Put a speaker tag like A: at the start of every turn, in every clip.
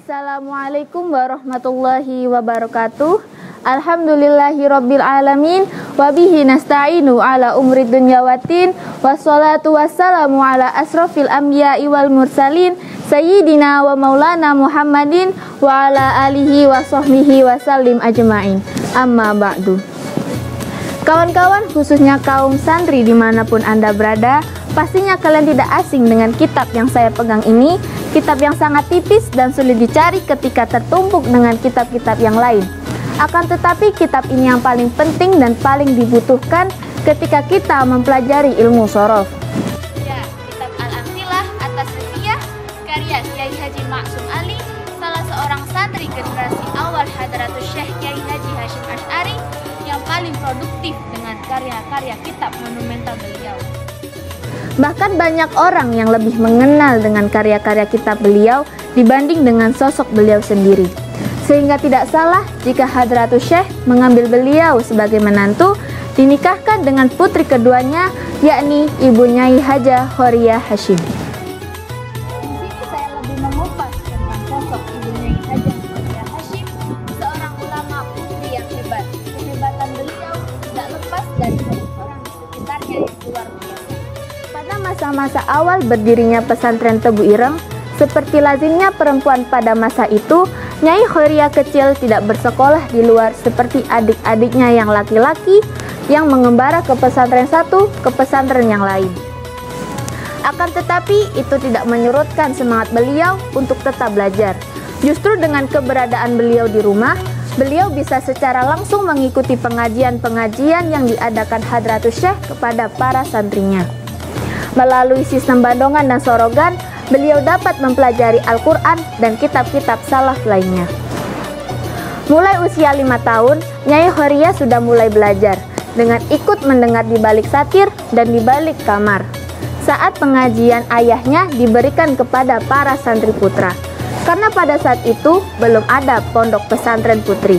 A: Assalamualaikum warahmatullahi wabarakatuh. Alhamdulillahirabbil alamin wa bihi nasta'inu ala umri dunya waddin wassalatu wassalamu ala asrofil anbiya'i wal mursalin sayyidina wa maulana Muhammadin wa ala alihi wa sahbihi wa sallim ajma'in. Amma ba'du. Kawan-kawan, khususnya kaum santri dimanapun Anda berada, pastinya kalian tidak asing dengan kitab yang saya pegang ini. Kitab yang sangat tipis dan sulit dicari ketika tertumpuk dengan kitab-kitab yang lain. Akan tetapi kitab ini yang paling penting dan paling dibutuhkan ketika kita mempelajari ilmu shorof.
B: Ya, kitab Al-Amthilah atas Ruqyah karya Kiai Haji Maksum Ali, salah seorang santri generasi awal Hadratus Syekh Kiai Haji Hashim Asy'ari yang paling produktif dengan karya-karya kitab monumental beliau.
A: Bahkan banyak orang yang lebih mengenal dengan karya-karya kitab beliau dibanding dengan sosok beliau sendiri. Sehingga tidak salah jika Hadratus Syekh mengambil beliau sebagai menantu, dinikahkan dengan putri keduanya, yakni Ibu Nyai Hajah Khoria Hashim.
B: Di sini saya lebih mengupas tentang sosok Ibu Nyai Hajah Khoria Hashim, seorang ulama putri yang hebat. Kehebatan beliau tidak lepas dari orang di sekitarnya yang luar biasa.
A: Pada masa-masa awal berdirinya pesantren Tebu Ireng, seperti lazimnya perempuan pada masa itu, Nyai Khoria kecil tidak bersekolah di luar seperti adik-adiknya yang laki-laki yang mengembara ke pesantren satu ke pesantren yang lain. Akan tetapi itu tidak menyurutkan semangat beliau untuk tetap belajar. Justru dengan keberadaan beliau di rumah, beliau bisa secara langsung mengikuti pengajian-pengajian yang diadakan Hadratus Syekh kepada para santrinya. Melalui sistem bandongan dan sorogan, beliau dapat mempelajari Al-Quran dan kitab-kitab salaf lainnya. Mulai usia 5 tahun, Nyai Khoria sudah mulai belajar dengan ikut mendengar di balik satir dan di balik kamar. Saat pengajian ayahnya diberikan kepada para santri putra, karena pada saat itu belum ada pondok pesantren putri.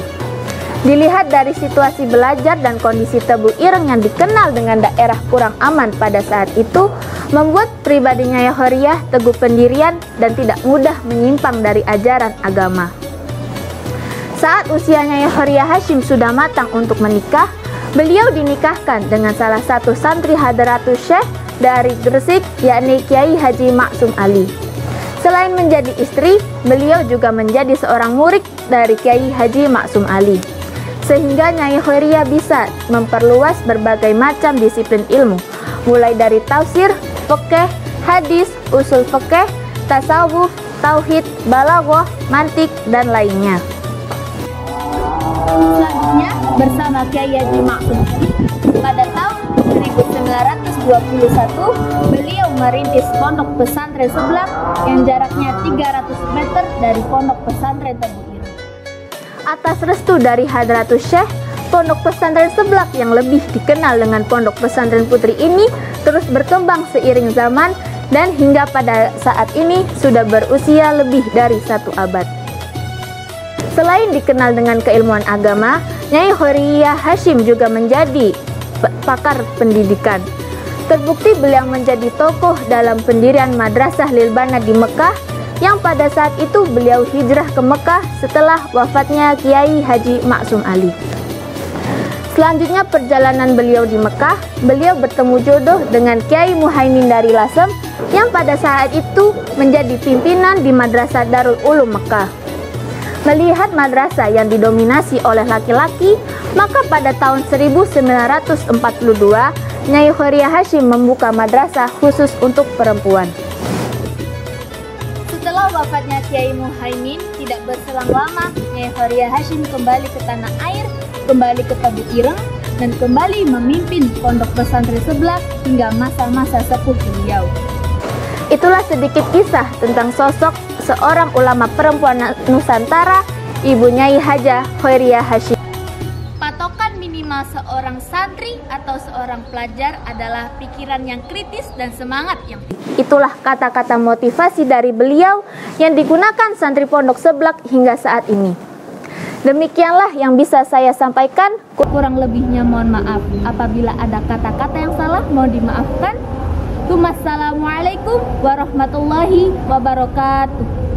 A: Dilihat dari situasi belajar dan kondisi Tebu Ireng yang dikenal dengan daerah kurang aman pada saat itu, membuat pribadinya Nyai Khoria teguh pendirian dan tidak mudah menyimpang dari ajaran agama. Saat usia Nyai Khoria Hashim sudah matang untuk menikah, beliau dinikahkan dengan salah satu santri Hadratus Syekh dari Gresik, yakni Kiai Haji Maksum Ali. Selain menjadi istri, beliau juga menjadi seorang murid dari Kiai Haji Maksum Ali. Sehingga Nyai Khoria bisa memperluas berbagai macam disiplin ilmu, mulai dari tafsir, fikih, hadis, usul fikih, tasawuf, tauhid, balaghah, mantik, dan lainnya.
B: Selanjutnya, bersama Kiai Haji Maksum Ali, pada tahun 1921, beliau merintis pondok pesantren Seblak yang jaraknya 300 meter dari pondok pesantren Tebu Ireng.
A: Atas restu dari Hadratus Syekh, pondok pesantren Seblak yang lebih dikenal dengan pondok pesantren putri ini terus berkembang seiring zaman dan hingga pada saat ini sudah berusia lebih dari 1 abad. Selain dikenal dengan keilmuan agama, Nyai Khoria Hashim juga menjadi pakar pendidikan. Terbukti beliau menjadi tokoh dalam pendirian Madrasah Lil Banat di Mekah, yang pada saat itu beliau hijrah ke Mekah setelah wafatnya Kiai Haji Maksum Ali. Selanjutnya perjalanan beliau di Mekah, beliau bertemu jodoh dengan Kiai Muhaimin dari Lasem yang pada saat itu menjadi pimpinan di Madrasah Darul Ulum Mekah. Melihat madrasah yang didominasi oleh laki-laki, maka pada tahun 1942, Nyai Khoria Hashim membuka madrasah khusus untuk perempuan.
B: Setelah wafatnya Kiai Muhaimin, tidak berselang lama, Nyai Khoria Hashim kembali ke tanah air, kembali ke Tebu Ireng, dan kembali memimpin pondok pesantren Seblak hingga masa-masa sepuh beliau.
A: Itulah sedikit kisah tentang sosok seorang ulama perempuan Nusantara, Ibu Nyai Hajah Khoria Hashim.
B: Patokan minimal seorang santri atau seorang pelajar adalah pikiran yang kritis dan semangat yang
A: Itulah kata-kata motivasi dari beliau yang digunakan santri pondok Seblak hingga saat ini. Demikianlah yang bisa saya sampaikan.
B: Kurang lebihnya mohon maaf. Apabila ada kata-kata yang salah, mohon dimaafkan. Wassalamualaikum warahmatullahi wabarakatuh.